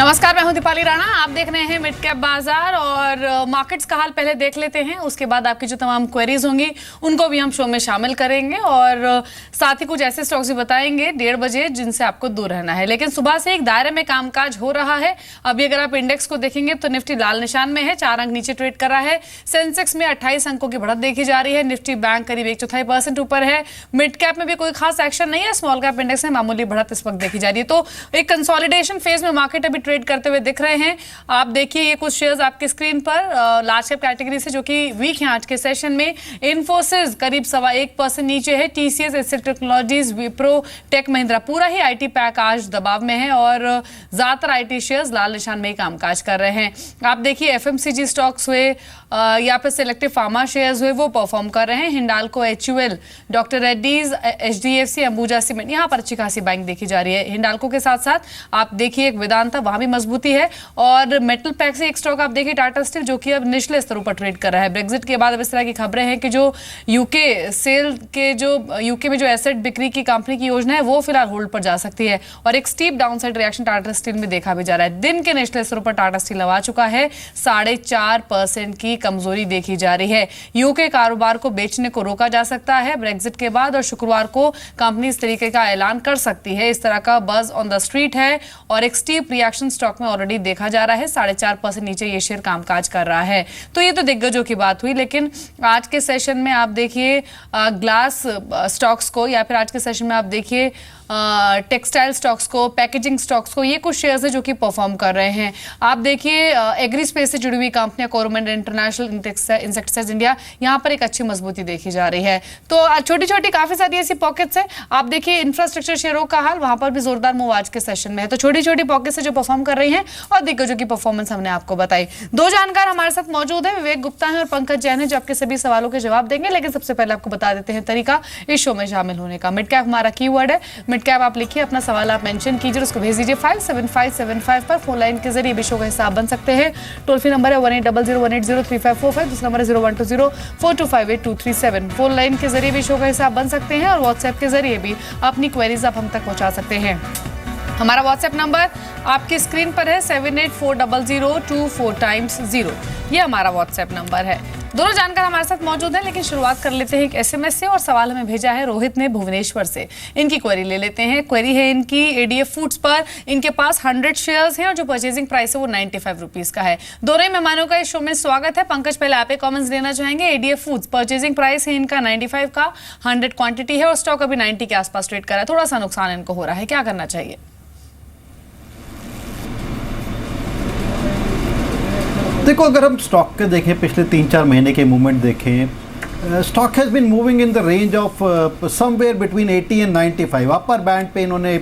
नमस्कार, मैं हूं दीपाली राणा। आप देख रहे हैं मिड कैप बाजार और मार्केट्स का हाल पहले देख लेते हैं। उसके बाद आपकी जो तमाम क्वेरीज होंगी उनको भी हम शो में शामिल करेंगे और साथ ही कुछ ऐसे स्टॉक्स भी बताएंगे 1:30 बजे जिनसे आपको दूर रहना है। लेकिन सुबह से एक दायरे में कामकाज हो रहा है। अभी अगर आप इंडेक्स को देखेंगे तो निफ्टी लाल निशान में है, 4 अंक नीचे ट्रेड कर रहा है। सेंसेक्स में 28 अंकों की बढ़त देखी जा रही है। निफ्टी बैंक करीब 1/4% ऊपर है। मिड कैप में भी कोई खास एक्शन नहीं है। स्मॉल कैप इंडेक्स में मामूली बढ़त इस वक्त देखी जा रही है। तो एक कंसोलिडेशन फेज में मार्केट अभी ट्रेड करते हुए दिख रहे हैं। आप देखिए ये कुछ शेयर्स आपके स्क्रीन पर लार्ज कैप कैटेगरी से जो कि वीक हैं आज के सेशन में। इन्फोसिस करीब 1.25% नीचे है। TCS, SL technologies, Wipro, Tech Mahindra, पूरा ही आईटी पैक आज दबाव में है और ज्यादातर आईटी शेयर्स लाल निशान में ही कामकाज कर रहे हैं। आप देखिए एफएमसीजी स्टॉक्स हुए या फिर सिलेक्टिव फार्मा शेयर्स हुए वो परफॉर्म कर रहे हैं। Hindalco, HUL, doctor Reddy's, HDFC, Ambuja cement, यहाँ पर अच्छी खासी बाइंग देखी जा रही है। हिंडाल्को के साथ साथ आप देखिए एक वेदांता, वहां भी मजबूती है। और मेटल पैक से एक स्टॉक आप देखिए टाटा स्टील, जो कि अब निचले स्तरों पर ट्रेड कर रहा है। ब्रेक्जिट के बाद अब इस तरह की खबरें हैं कि जो यूके सेल के जो यूके में जो एसेट बिक्री की कंपनी की योजना है वो फिलहाल होल्ड पर जा सकती है और एक steep downside reaction Tata steel में देखा भी जा रहा है। दिन के निचले स्तरों पर टाटा स्टील आ चुका है। 4.5% की कमजोरी देखी जा रही है। यूके कारोबार को बेचने को रोका जा सकता है ब्रेक्जिट के बाद और शुक्रवार को कंपनी इस तरीके का ऐलान कर सकती है। इस तरह का बज ऑन द स्ट्रीट है और एक स्टीप रिएक्शन स्टॉक में ऑलरेडी देखा जा रहा है। 4.5% नीचे ये शेयर कामकाज कर रहा है। तो ये तो दिग्गजों की बात हुई। लेकिन आज के सेशन में आप देखिए ग्लास स्टॉक्स को या फिर आज के सेशन में आप देखिए टेक्सटाइल स्टॉक्स को, पैकेजिंग स्टॉक्स को, ये कुछ शेयर्स है जो कि परफॉर्म कर रहे हैं। आप देखिए एग्री स्पेस से जुड़ी हुई कंपनियां, कोरोमंडल इंटरनेशनल, इंसेक्टिसाइड्स इंडिया, यहाँ पर एक अच्छी मजबूती देखी जा रही है। तो छोटी छोटी काफी सारी ऐसी पॉकेट्स है। आप देखिए इंफ्रास्ट्रक्चर शेयरों का हाल, वहां पर भी जोरदार मूव आज के सेशन में है। तो छोटी छोटी पॉकेट्स जो परफॉर्म कर रही हैं और दिग्गजों की परफॉर्मेंस हमने आपको बताई। दो जानकार हमारे साथ मौजूद है, विवेक गुप्ता है और पंकज जैन है, जो आपके सभी सवालों के जवाब देंगे। लेकिन सबसे पहले आपको बता देते हैं तरीका इस शो में शामिल होने का। मिड कैप हमारा कीवर्ड है। मिड कैप आप लिखिए, अपना सवाल आप मेंशन कीजिए, उसको भेज दीजिए 57575 पर। फोन लाइन के जरिए भी शो का हिस्सा बन सकते हैं। टोल फ्री नंबर है 180018035545। दूसरा नंबर है 012042582237। फोन लाइन के जरिए भी शो का हिस्सा बन सकते हैं और व्हाट्सएप के जरिए भी अपनी क्वेरीज आप हम तक पहुंचा सकते हैं। हमारा व्हाट्सएप नंबर आपकी स्क्रीन पर है 78400240 ये हमारा व्हाट्सएप नंबर है। दोनों जानकार हमारे साथ मौजूद हैं। लेकिन शुरुआत कर लेते हैं एक एसएमएस से और सवाल हमें भेजा है रोहित ने भुवनेश्वर से। इनकी क्वेरी ले लेते हैं। क्वेरी है इनकी एडीएफ फूड्स पर। इनके पास 100 शेयर्स हैं और जो परचेजिंग प्राइस है वो 95 रुपीज का है। दोनों ही मेहमानों का इस शो में स्वागत है। पंकज, पहले आप कमेंट्स देना चाहेंगे। एडीएफ फूड्स परचेजिंग प्राइस है इनका 95 का, 100 क्वांटिटी है और स्टॉक अभी 90 के आसपास ट्रेड कर रहा है। थोड़ा सा नुकसान इनको हो रहा है, क्या करना चाहिए? देखो, अगर हम स्टॉक के देखें, पिछले 3-4 महीने के मूवमेंट देखें, stock has been moving in the range of somewhere between 80 and 95। Upper band पे इन्होंने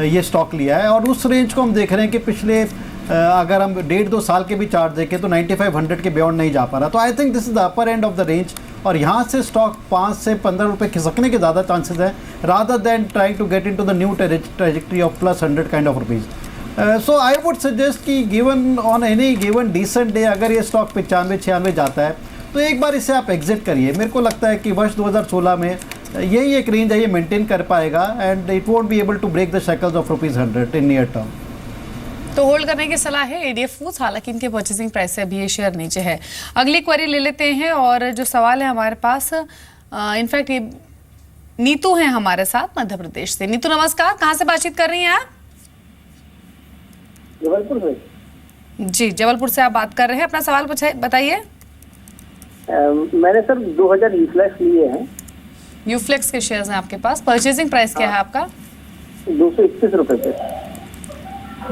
ये स्टॉक लिया है और उस रेंज को हम देख रहे हैं कि पिछले अगर हम 1.5-2 साल के भी चार्ट देखें तो 95-100 के बियॉन्ड नहीं जा पा रहा। तो आई think this is the upper end of the range और यहाँ से स्टॉक 5 से 15 रुपये खिसकने के ज़्यादा चांसेस है rather than trying to get in to the new trajectory of +100 kind of rupees. So I would suggest कि given on any given decent day अगर ये स्टॉक 95-96 जाता है तो एक बार इसे आप एग्जिट करिए। मेरे को लगता है कि वर्ष 2016 में यही एक रेंज है, ये मेंटेन कर पाएगा and it won't be able to break the shackles of ₹100 in near term. तो होल्ड करने की सलाह है एडीएफ फूड्स, हालांकि इनके परचेसिंग प्राइस से अभी ये शेयर नीचे है। अगली क्वेरी ले लेते हैं और जो सवाल है हमारे पास, इनफैक्ट ये नीतू है हमारे साथ मध्य प्रदेश से। नीतू नमस्कार, कहाँ से बातचीत कर रही हैं आप? जबलपुर से। जी, जबलपुर से आप बात कर रहे हैं। अपना सवाल बताइए। मैंने सर 2000 यूफ्लेक्स लिए हैं। यूफ्लेक्स के शेयर्स हैं आपके पास। परचेजिंग प्राइस क्या है आपका? 221 रुपए पे।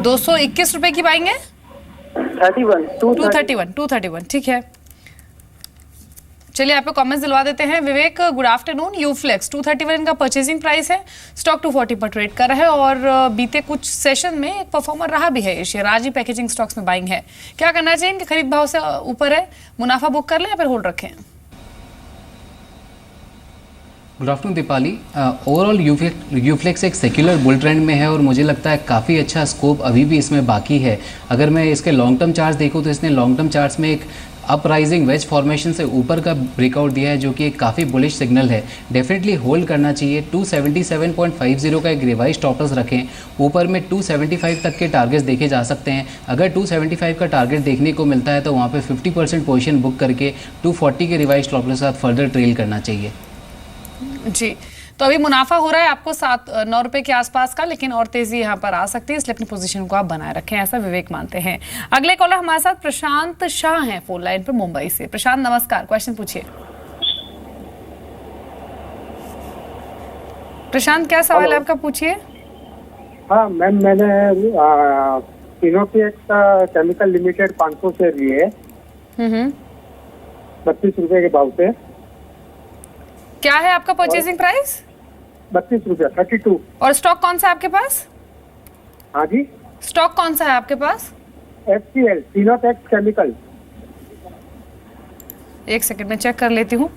221 रुपए की बाइंग है? 231, ठीक है। चलिए, आप पे कमेंट्स दिलवा देते हैं। विवेक, गुड आफ्टरनून। यूफ्लेक्स 231 का परचेजिंग प्राइस है, स्टॉक 240 पर ट्रेड कर रहा है और बीते कुछ सेशन में एक परफॉर्मर रहा भी है ये शेयर। आज ही पैकेजिंग स्टॉक्स में बाइंग है, क्या करना चाहिए? इनके खरीद भाव से ऊपर है, मुनाफा बुक कर लें या फिर होल्ड रखें? Good afternoon Deepali. Overall Uflex एक सेक्युलर बुल ट्रेंड में है और मुझे लगता है काफ़ी अच्छा स्कोप अभी भी इसमें बाकी है। अगर मैं इसके लॉन्ग टर्म चार्ट्स देखूँ तो इसने लॉन्ग टर्म चार्ट्स में एक अपराइजिंग वेज फॉर्मेशन से ऊपर का ब्रेकआउट दिया है, जो कि एक काफ़ी बुलिश सिग्नल है। डेफिनेटली होल्ड करना चाहिए। 277.50 का एक रिवाइज स्टॉप लॉस रखें। ऊपर में 275 तक के टारगेट्स देखे जा सकते हैं। अगर 275 का टारगेट देखने को मिलता है तो वहाँ पे 50% पोजीशन बुक करके 240 के रिवाइज स्टॉप लॉस के साथ फर्दर ट्रेल करना चाहिए। जी, तो अभी मुनाफा हो रहा है आपको 9 रुपए के आसपास का, लेकिन और तेजी यहाँ पर आ सकती है, इसलिए अपनी पोजीशन को आप बनाए रखें, ऐसा विवेक मानते हैं। अगले कॉलर हमारे साथ प्रशांत शाह हैं फोन लाइन पर मुंबई से। प्रशांत नमस्कार, क्वेश्चन पूछिए। प्रशांत क्या सवाल है आपका, पूछिए। हाँ मैम, मैंने इनोटेक्स का केमिकल लिमिटेड 500 शेयर लिए 32 रुपए के भाव से। क्या है आपका परचेजिंग प्राइस? 32 रुपया 32। और स्टॉक कौन सा है आपके पास? हाँ जी, स्टॉक कौन सा है आपके पास? FCL Innotex chemical. एक सेकंड में चेक कर लेती हूँ।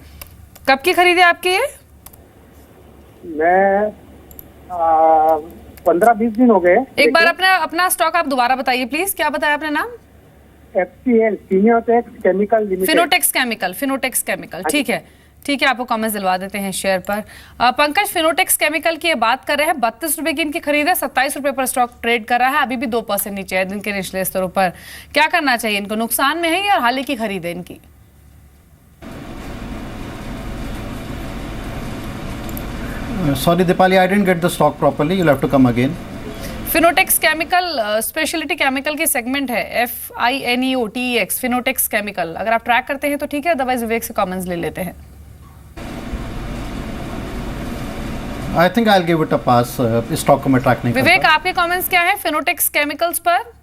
कब की खरीदी आपकी ये? मैं 15-20 दिन हो गए। एक बार अपना स्टॉक आप दोबारा बताइए प्लीज। क्या बताया आपने नाम? FCL Fineotex chemical limited. Fineotex chemical, ठीक है ठीक है, आपको कमेंट्स दिलवा देते हैं शेयर पर। पंकज, फिनोटेक्स केमिकल की ये बात कर रहे हैं, 32 रुपए की इनकी खरीद है, 27 रुपए पर स्टॉक ट्रेड कर रहा है, अभी भी 2% नीचे है दिन के निचले स्तरों पर। क्या करना चाहिए इनको? नुकसान में है या हाल ही की खरीद है इनकी? Sorry Dipali, I didn't get the stock properly. You'll have to come again. Fineotex chemical speciality chemical की सेगमेंट है, FINEOTEX फिनोटेक्स केमिकल। अगर आप ट्रैक करते हैं तो ठीक है, अदरवाइज विवेक से कमेंट्स ले लेते हैं। I think I'll give it a pass. इस स्टॉक को मैं ट्रैक नहीं करता। विवेक, आपके कमेंट्स क्या है फिनोटेक्स केमिकल्स पर?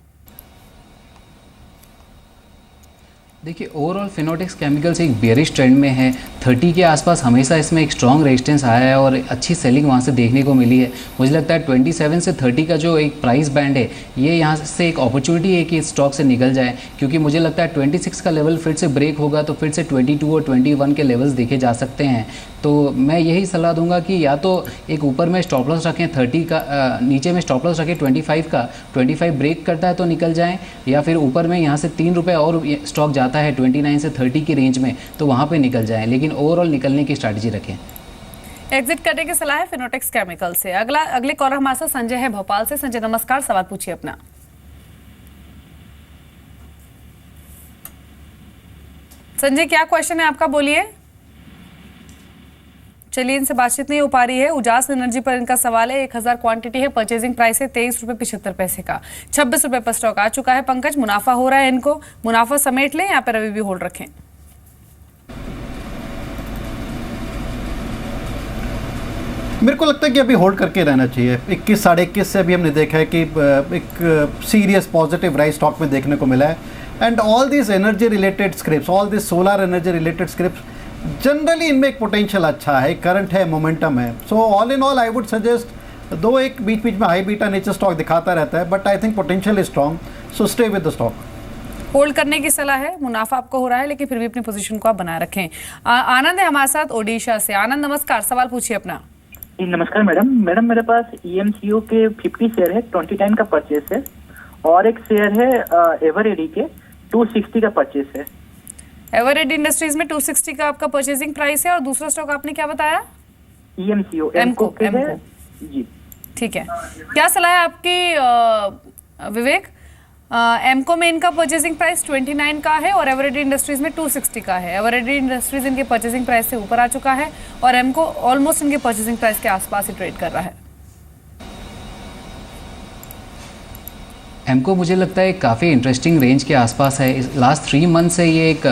देखिए, ओवरऑल फिनोटेक्स केमिकल्स एक बेयरिश ट्रेंड में है। 30 के आसपास हमेशा इसमें एक स्ट्रॉन्ग रेजिस्टेंस आया है और अच्छी सेलिंग वहाँ से देखने को मिली है। मुझे लगता है 27 से 30 का जो एक प्राइस बैंड है, ये यहाँ से एक अपॉर्चुनिटी है कि इस स्टॉक से निकल जाए, क्योंकि मुझे लगता है 26 का लेवल फिर से ब्रेक होगा तो फिर से 22 और 21 के लेवल्स देखे जा सकते हैं। तो मैं यही सलाह दूंगा कि या तो एक ऊपर में स्टॉप लॉस रखें 30 का, नीचे में स्टॉप लॉस रखें 25 का, 25 ब्रेक करता है तो निकल जाएं, या फिर ऊपर में यहाँ से 3 रुपये और स्टॉक जाता है 29 से 30 की रेंज में तो वहाँ पे निकल जाएं, लेकिन ओवरऑल निकलने की स्ट्रैटेजी रखें। एग्जिट करने की सलाह है फिनोटेक्स केमिकल से। अगले कॉलर हमारे साथ संजय है भोपाल से। संजय नमस्कार, सवाल पूछिए अपना। संजय, क्या क्वेश्चन है आपका, बोलिए। चलिए, इनसे बातचीत नहीं हो पा रही है। उजास एनर्जी पर इनका सवाल है, 1000 क्वांटिटी है, परचेजिंग प्राइस है 23 रुपये 75 पैसे का, 26 रुपये पर स्टॉक आ चुका है। पंकज, मुनाफा हो रहा है इनको, मुनाफा समेट लें या पर अभी भी होल्ड रखें? मेरे को लगता है कि अभी होल्ड करके रहना चाहिए। 21 साढ़े 21 से अभी हमने देखा है कि एक सीरियस पॉजिटिव राइज स्टॉक में देखने को मिला है। And all this energy related script, all this solar energy related script, generally इनमें एक पोटेंशियल अच्छा है, करंट है, मोमेंटम है। So all in all I would suggest, दो एक बीच बीच में हाई बीटा नेचर स्टॉक दिखाता रहता है, but I think potential is strong, so stay with the stock. Hold करने की सलाह है, मुनाफा आपको हो रहा है, लेकिन फिर भी अपनी पोजीशन को आप बनाए रखें। आनंद है हमारे साथ ओडिशा से। आनंद नमस्कार, सवाल पूछिए अपना। नमस्कार मैडम, मेरे पास EMCO के 50 शेयर है, 29 का परचेस है, और एक शेयर है एवरेडी के 260 का परचेस है। एवरेडी इंडस्ट्रीज में 260 का आपका परचेजिंग प्राइस है, और दूसरा स्टॉक आपने क्या बताया? EMCO एमको के है जी। ठीक है, क्या सलाह है आपकी विवेक? एमको में इनका परचेजिंग प्राइस 29 का है और एवरेडी इंडस्ट्रीज में 260 का है। एवरेडी इंडस्ट्रीज इनके परचेजिंग प्राइस से ऊपर आ चुका है और एमको ऑलमोस्ट इनके परचेजिंग प्राइस के आसपास ही ट्रेड कर रहा है। एमको मुझे लगता है काफ़ी इंटरेस्टिंग रेंज के आसपास है। लास्ट 3 मंथ से ये एक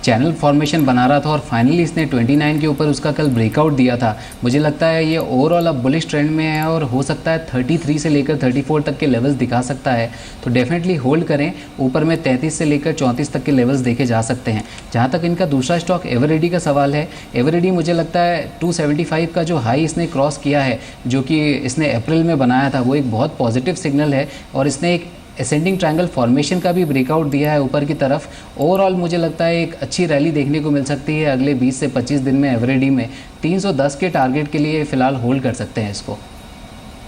चैनल फॉर्मेशन बना रहा था और फाइनली इसने 29 के ऊपर उसका कल ब्रेकआउट दिया था। मुझे लगता है ये ओवरऑल अब बुलिश ट्रेंड में है और हो सकता है 33 से लेकर 34 तक के लेवल्स दिखा सकता है, तो डेफिनेटली होल्ड करें। ऊपर में 33 से लेकर 34 तक के लेवल्स देखे जा सकते हैं। जहाँ तक इनका दूसरा स्टॉक एवरेडी का सवाल है, एवरेडी मुझे लगता है 275 का जो हाई इसने क्रॉस किया है, जो कि इसने अप्रैल में बनाया था, वो एक बहुत पॉजिटिव सिग्नल है और इसने एक असेंडिंग ट्रायंगल फॉर्मेशन का भी ब्रेकआउट दिया है ऊपर की तरफ। ओवरऑल मुझे लगता है एक अच्छी रैली देखने को मिल सकती है अगले 20 से 25 दिन में। एवरेडी में 310 के टारगेट के लिए फ़िलहाल होल्ड कर सकते हैं इसको।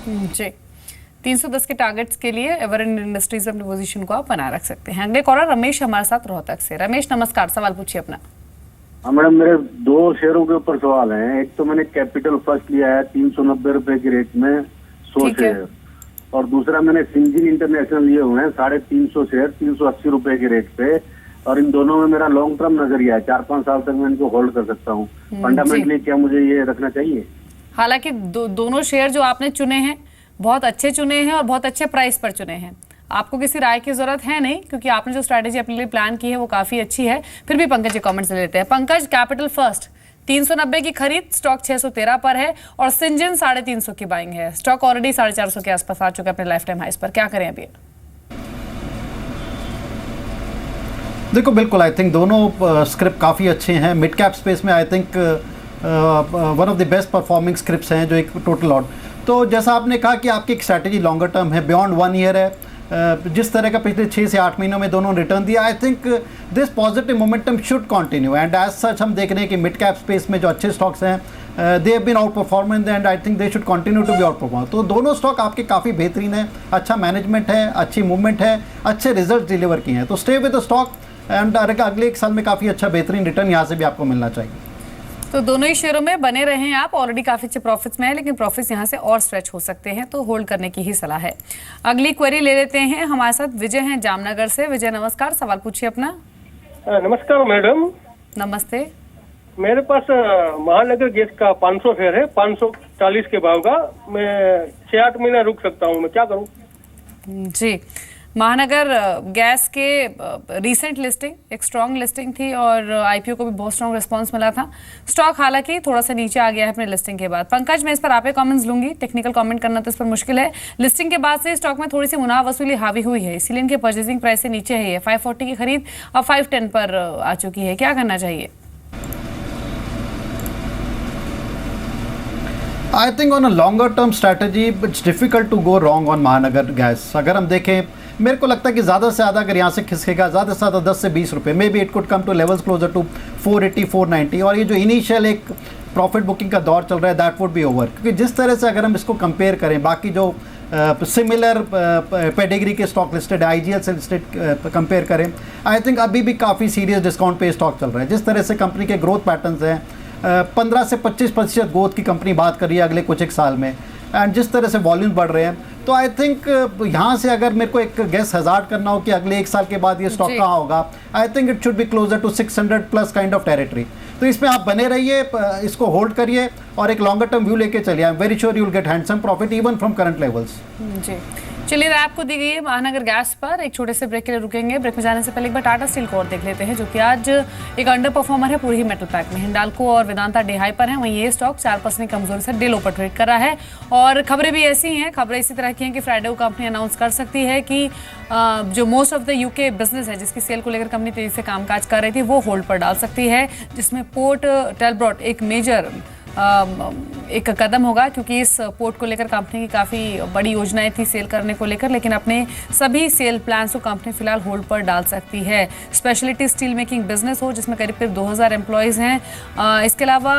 जी, 310 के टारगेट्स के लिए एवरेस्ट इंडस्ट्रीज अपनी पोजीशन को आप बना रख सकते हैं। अगले कॉलर रमेश हमारे साथ रोहतक से। रमेश नमस्कार, सवाल पूछिए अपना। हाँ मैडम, मेरे 2 शेयरों के ऊपर सवाल है। एक तो मैंने कैपिटल फर्स्ट लिया है 390 रुपए के रेट में 100 ठीक है। शेयर, और दूसरा मैंने सिंजिन इंटरनेशनल लिए हुए हैं 350 शेयर 380 रुपए के रेट पे, और इन दोनों में मेरा लॉन्ग टर्म नजरिया है, 4-5 साल तक मैं इनको होल्ड कर सकता हूँ। फंडामेंटली क्या मुझे ये रखना चाहिए? हालांकि दोनों शेयर जो आपने चुने हैं बहुत अच्छे चुने हैं और बहुत अच्छे प्राइस पर चुने हैं। आपको किसी राय की जरूरत है नहीं, क्योंकि आपने जो स्ट्रैटेजी अपने लिए प्लान की है वो काफी अच्छी है। फिर भी पंकज के कमेंट्स ले लेते हैं। पंकज, कैपिटल फर्स्ट 390 की खरीद, स्टॉक 613 पर है, और सिंजिन 350 की बाइंग है। स्टॉक ऑलरेडी 450 के आसपास आ चुका है अपने लाइफ टाइम हाइस पर। क्या करें अभी? देखो बिल्कुल, आई थिंक दोनों स्क्रिप्ट काफ़ी अच्छे हैं। मिड कैप स्पेस में I think one of the best performing scripts हैं जो एक टोटल लॉट। तो जैसा आपने कहा कि आपकी एक स्ट्रैटेजी लॉन्गर टर्म है, बियॉन्ड 1 ईयर है, जिस तरह का पिछले 6 से 8 महीनों में दोनों रिटर्न दिया, I think this positive momentum should continue. And as such हम देख रहे हैं कि मिड कैप स्पेस में जो अच्छे स्टॉक्स हैं they have been outperformance and I think they should continue to be outperform. तो दोनों स्टॉक आपके काफ़ी बेहतरीन है, अच्छा मैनेजमेंट है, अच्छी मूवमेंट है, अच्छे रिजल्ट डिलीवर किए हैं। तो stay with the stock and अगले 1 साल में काफ़ी अच्छा बेहतरीन रिटर्न यहाँ से भी आपको मिलना चाहिए। तो दोनों ही शेयरों में बने रहे हैं आप। ऑलरेडी काफी अच्छे प्रॉफिट्स में है, लेकिन प्रॉफिट्स यहाँ से और स्ट्रेच हो सकते हैं, तो होल्ड करने की ही सलाह है। अगली क्वेरी ले लेते हैं। हमारे साथ विजय हैं जामनगर से। विजय नमस्कार, सवाल पूछिए अपना। नमस्कार मैडम, नमस्ते। मेरे पास महानगर गैस का 500 शेयर है, 540 के भाव का। मैं 6-8 महीना रुक सकता हूँ, मैं क्या करूँ? जी, महानगर गैस के रीसेंट लिस्टिंग एक स्ट्रॉन्ग लिस्टिंग थी और आईपीओ को भी बहुत स्ट्रॉन्ग रिस्पांस मिला था। स्टॉक हालांकि थोड़ा सा नीचे आ गया है अपने लिस्टिंग के बाद। पंकज, मैं इस पर आपके कमेंट्स लूंगी, टेक्निकल कमेंट करना तो इस पर मुश्किल है। लिस्टिंग के बाद से स्टॉक में थोड़ी सी मुनाफा वसूली हावी हुई है, इसीलिए इनके परचेजिंग प्राइस से नीचे है। 540 की खरीद अब 510 पर आ चुकी है। क्या करना चाहिए? I think on a longer term strategy it's difficult to go wrong on Mahanagar Gas. अगर हम देखें, मेरे को लगता है कि ज़्यादा से ज़्यादा अगर यहाँ से खिसकेगा ज़्यादा से ज़्यादा 10 से 20 रुपये, maybe it could come to levels closer to 480-490। और ये जो इनिशियल एक प्रॉफिट बुकिंग का दौर चल रहा है दैट वुड बी ओवर, क्योंकि जिस तरह से अगर हम इसको कंपेयर करें बाकी जो सिमिलर पेडिग्री के स्टॉक लिस्टेड IGL से लिस्टेड कंपेयर करें, आई थिंक अभी भी काफ़ी सीरियस डिस्काउंट पे स्टॉक चल रहा है। जिस तरह से कंपनी के ग्रोथ पैटर्न्स हैं, 15 से 25% ग्रोथ की कंपनी बात कर रही है अगले कुछ एक साल में, एंड जिस तरह से वॉल्यूम बढ़ रहे हैं, तो आई थिंक यहाँ से अगर मेरे को एक गेस हज़ार्ड करना हो कि अगले 1 साल के बाद ये स्टॉक कहाँ होगा, I think it should be closer to 600 plus kind of territory. तो इसमें आप बने रहिए, इसको होल्ड करिए और एक लॉन्गर टर्म व्यू लेके चलिए। I am very sure you will get handsome profit even from current levels. जी, चलिए राय आपको दी गई है महानगर गैस पर। एक छोटे से ब्रेक के लिए रुकेंगे। ब्रेक में जाने से पहले एक बार टाटा स्टील को और देख लेते हैं, जो कि आज एक अंडर परफॉर्मर है पूरी ही मेटल पैक में। हिंडाल्को और वेदांता डे हाई पर है, वहीं ये स्टॉक 4% कमजोरी से डे लो पर ट्रेड कर रहा है। और खबरें भी ऐसी हैं, खबरें इसी तरह की हैं कि फ्राइडे को कंपनी अनाउंस कर सकती है कि जो most of the UK business है जिसकी सेल को लेकर कंपनी तेजी से कामकाज कर रही थी, वो होल्ड पर डाल सकती है, जिसमें पोर्ट टेलब्रॉट एक मेजर एक कदम होगा, क्योंकि इस पोर्ट को लेकर कंपनी की काफ़ी बड़ी योजनाएं थी सेल करने को लेकर, लेकिन अपने सभी सेल प्लान्स को कंपनी फिलहाल होल्ड पर डाल सकती है। स्पेशलिटी स्टील मेकिंग बिजनेस हो जिसमें करीब 2000 एम्प्लॉयज़ हैं। इसके अलावा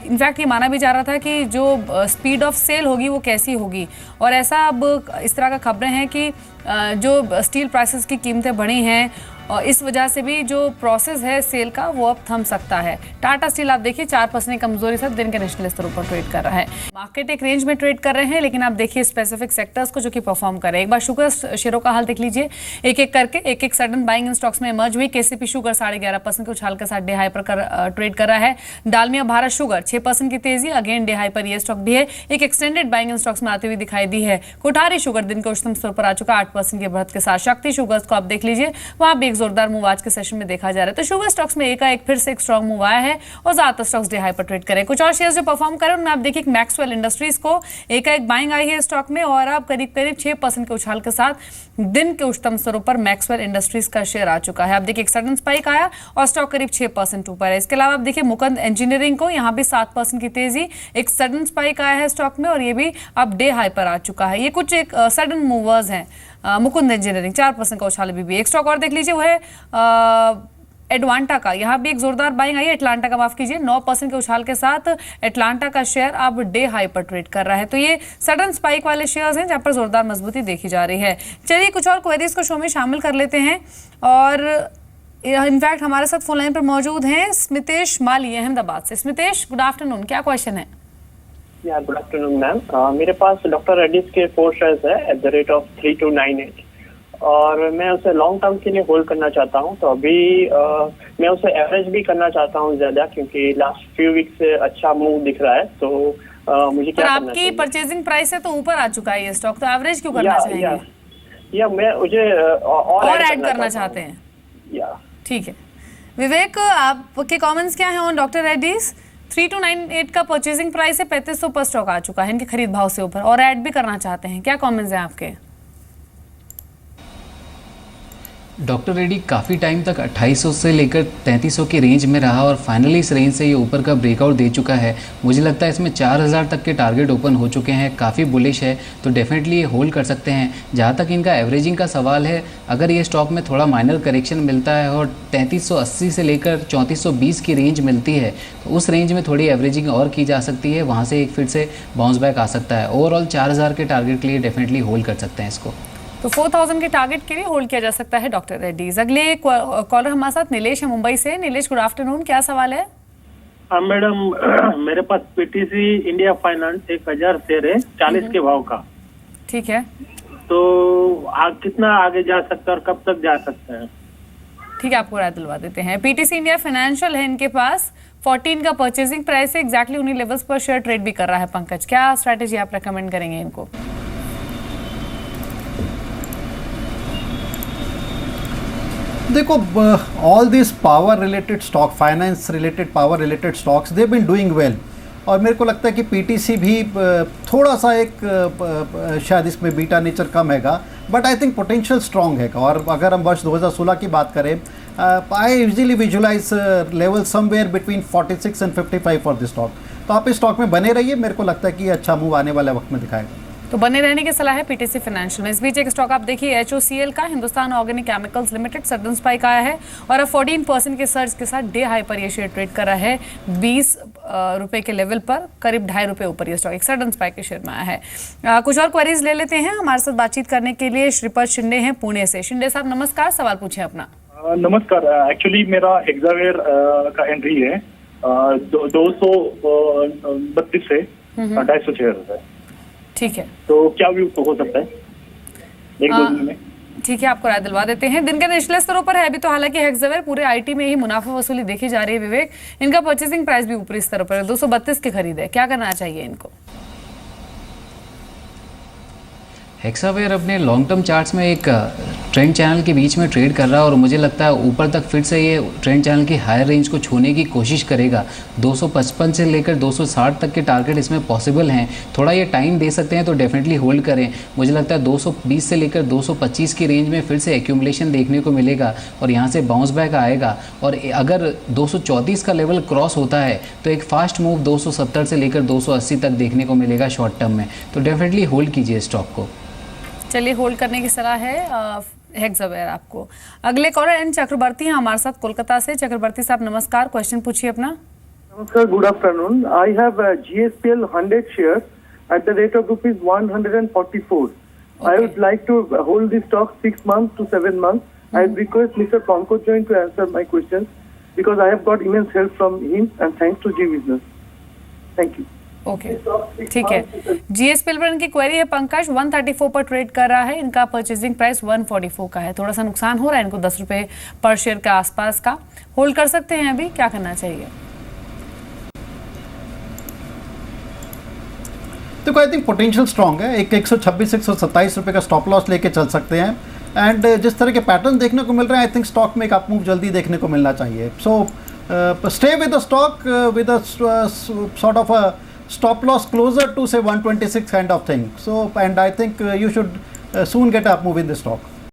इनफैक्ट ये माना भी जा रहा था कि जो स्पीड ऑफ सेल होगी वो कैसी होगी, और ऐसा अब इस तरह का खबरें हैं कि जो स्टील प्राइसेस की कीमतें बढ़ी हैं और इस वजह से भी जो प्रोसेस है सेल का वो अब थम सकता है। टाटा स्टील आप देखिए 4% कमजोरी से दिन के नेशनल स्तरों पर ट्रेड कर रहा है। मार्केट एक रेंज में ट्रेड कर रहे हैं, लेकिन आप देखिए स्पेसिफिक सेक्टर्स को जो कि परफॉर्म कर रहे हैं। एक बार शुगर शेयरों का हाल देख लीजिए, एक एक करके एक सडन बाइंग इन स्टॉक्स में इमर्ज हुई। केसीपी शुगर 11.5% के उछाल के साथ डे हाई पर ट्रेड कर रहा है। डालमिया भारत शुगर 6% की तेजी, अगेन डे हाई पर यह स्टॉक भी है। एक एक्सटेंडेड बाइंग इन स्टॉक्स में आते हुए दिखाई दी है। कोठारी शुगर दिन के उच्चतम स्तर पर आ चुका 8% की बढ़त के साथ। शक्ति शुगर्स को आप देख लीजिए, वहां भी एक जोरदार मूव आज के सेशन में देखा जा रहा है। तो शुगर स्टॉक्स में एक फिर से एक स्ट्रॉन्ग मूव आया है और ज्यादातर स्टॉक्स डे हाई पर ट्रेड करें। कुछ और शेयर्स जो परफॉर्म करें उनमें आप देखिए मैक्सवेल इंडस्ट्रीज को एक बाइंग आई है स्टॉक में, और अब करीब 6% के उछाल के साथ दिन के उच्चतम स्तरों पर मैक्सवेल इंडस्ट्रीज का शेयर आ चुका है। आप देखिए एक सडन स्पाइक आया और स्टॉक करीब 6% ऊपर है। इसके अलावा आप देखिए मुकुंद इंजीनियरिंग को, यहाँ भी 7% की तेजी, एक सडन स्पाइक आया है स्टॉक में और ये भी अब डे हाई पर आ चुका है। ये कुछ एक सडन मूवर्स हैं। मुकुंद इंजीनियरिंग 4% का उछाल भी एक स्टॉक और देख लीजिए, वो है एटलांटा का, यहाँ भी एक जोरदार बाइंग आई है एटलांटा का, माफ कीजिए, 9% के उछाल के साथ एटलांटा का शेयर अब डे हाई पर ट्रेड कर रहा है। तो ये सडन स्पाइक वाले शेयर्स हैं जहाँ पर जोरदार मजबूती देखी जा रही है। चलिए कुछ और क्वेरीज को शो में शामिल कर लेते हैं, और इनफैक्ट हमारे साथ फोन लाइन पर मौजूद हैं स्मितेश माली अहमदाबाद से। स्मितेश, गुड आफ्टरनून, क्या क्वेश्चन है? या गुड आफ्टरनून मैम, मेरे पास डॉक्टर रेड्डीज के 4 शेयर्स है एट द रेट ऑफ 3298, और मैं उसे लॉन्ग टर्म के लिए होल्ड करना चाहता हूं। तो अभी मैं उसे एवरेज भी करना चाहता हूं ज्यादा, क्योंकि लास्ट फ्यू वीक से अच्छा मूव दिख रहा है। तो मुझे क्या करना चाहिए? आपकी परचेजिंग प्राइस है तो ऊपर आ चुका है ये स्टॉक, तो एवरेज क्यों करना चाहेंगे? या मैं मुझे और ऐड करना चाहते हैं? या ठीक है विवेक, आपके कमेंट्स क्या हैं ऑन डॉक्टर रेड्डीज? 3298 का परचेजिंग प्राइस है, 3500 पर स्टॉक आ चुका है इनके खरीद भाव से ऊपर, और ऐड भी करना चाहते हैं, क्या कमेंट्स हैं आपके? डॉक्टर रेड्डी काफ़ी टाइम तक 2800 से लेकर 3300 की रेंज में रहा और फाइनली इस रेंज से ये ऊपर का ब्रेकआउट दे चुका है। मुझे लगता है इसमें 4000 तक के टारगेट ओपन हो चुके हैं, काफ़ी बुलिश है, तो डेफिनेटली ये होल्ड कर सकते हैं। जहाँ तक इनका एवरेजिंग का सवाल है, अगर ये स्टॉक में थोड़ा माइनर करेक्शन मिलता है और 3380 से लेकर 3420 की रेंज मिलती है, तो उस रेंज में थोड़ी एवरेजिंग और की जा सकती है, वहाँ से एक फिर से बाउंस बैक आ सकता है। ओवरऑल 4000 के टारगेट के लिए डेफिनेटली होल्ड कर सकते हैं इसको। तो 4000 के टारगेट के लिए होल्ड किया जा सकता है डॉक्टर रेड्डीज। अगले कॉलर हमारे साथ नीलेश है मुंबई से। नीलेश, गुड आफ्टरनून, क्या सवाल है? हाँ मैडम, मेरे पास पीटीसी इंडिया फाइनेंस 1000 शेयर है 40 के भाव का। ठीक है, तो कितना आगे जा सकता है और कब तक जा सकता है? ठीक है, आपको राय दिलवा देते हैं। पीटीसी इंडिया फाइनेंशियल है इनके पास, 14 का परचेजिंग प्राइस है, एग्जैक्टली उन्हीं लेवल्स पर शेयर ट्रेड भी कर रहा है। पंकज, क्या स्ट्रैटेजी आप रेकमेंड करेंगे इनको? देखो, all this power related stock, finance related, power related stocks, they been doing well, और मेरे को लगता है कि पीटीसी भी थोड़ा सा एक शायद इसमें बीटा नेचर कम हैगा, but I think potential strong हैगा। और अगर हम वर्ष 2016 की बात करें, I usually visualise level somewhere between 46 and 55 for this stock. तो आप इस स्टॉक में बने रहिए, मेरे को लगता है कि ये अच्छा मूव आने वाले वक्त में दिखाएगा। तो बने रहने की सलाह है पीटीसी फाइनेंशियल में। इस बीच एक स्टॉक आप देखिए HOCL का, Hindustan organic chemicals limited, sudden spike आया है और अब 14% के सर्ज के साथ डे हाई पर ये शेयर ट्रेड कर रहा है 20 रुपए के लेवल पर, करीब 2.5 रुपए ऊपर ये स्टॉक एक सडन स्पाइक के शेयर में आया है। कुछ और क्वेरीज ले लेते हैं। हमारे साथ बातचीत करने के लिए श्रीपद शिंदे हैं पुणे से। शिंदे साहब नमस्कार, सवाल पूछें अपना। नमस्कार, एक्चुअली मेरा हेक्सावेयर का एंट्री है 232 से 250 शेयर है। ठीक है, तो क्या व्यू हो सकता है एक दो दिन में? ठीक है, आपको राय दिलवा देते हैं। दिन के निचले स्तरों पर है अभी तो, हालांकि हेक्सावेयर पूरे आईटी में ही मुनाफा वसूली देखी जा रही है। विवेक, इनका परचेसिंग प्राइस भी ऊपरी स्तर पर है, 232 की खरीद है, क्या करना चाहिए इनको? हेक्सावेयर अपने लॉन्ग टर्म चार्ट्स में एक ट्रेंड चैनल के बीच में ट्रेड कर रहा है और मुझे लगता है ऊपर तक फिर से ये ट्रेंड चैनल की हायर रेंज को छूने की कोशिश करेगा। 255 से लेकर 260 तक के टारगेट इसमें पॉसिबल हैं। थोड़ा ये टाइम दे सकते हैं तो डेफिनेटली होल्ड करें। मुझे लगता है 220 से लेकर 225 की रेंज में फिर से एक्यूमुलेशन देखने को मिलेगा और यहाँ से बाउंस बैक आएगा, और अगर 234 का लेवल क्रॉस होता है तो एक फास्ट मूव 270 से लेकर 280 तक देखने को मिलेगा शॉर्ट टर्म में। तो डेफिनेटली होल्ड कीजिए स्टॉक को। चलिए, होल्ड करने की सलाह है हेक्सावेयर आपको। अगले कॉलर एन चक्रवर्ती हैं हमारे साथ कोलकाता से। चक्रवर्ती साहब नमस्कार, क्वेश्चन पूछिए अपना। नमस्कार, good afternoon. I have GSPL 100 shares at the rate of rupees 144. I would like to hold this stock 6 months to 7 months. I request Mr. Pankaj Jain to answer my questions because I have got immense help from him and thanks to G Business. Thank you. Okay, ठीक है। GSPL पर इनकी query है पंकज, 134 पर trade कर रहा है, इनका परचेजिंग प्राइस 144 का है, थोड़ा सा नुकसान हो रहा है इनको 10 रुपए पर शेयर के आसपास का। होल्ड कर सकते हैं अभी, क्या करना चाहिए? देखो, आई थिंक पोटेंशियल स्ट्रॉन्ग है। एक 126 127 रुपये का स्टॉप लॉस लेके चल सकते हैं, एंड जिस तरह के पैटर्न देखने को मिल रहे हैं, आई थिंक स्टॉक में एक अप मूव जल्दी देखने को मिलना चाहिए। So stay with the stock with a sort of a stop loss closer to say 126 kind of thing. So, and I think you should soon get up move in the stock.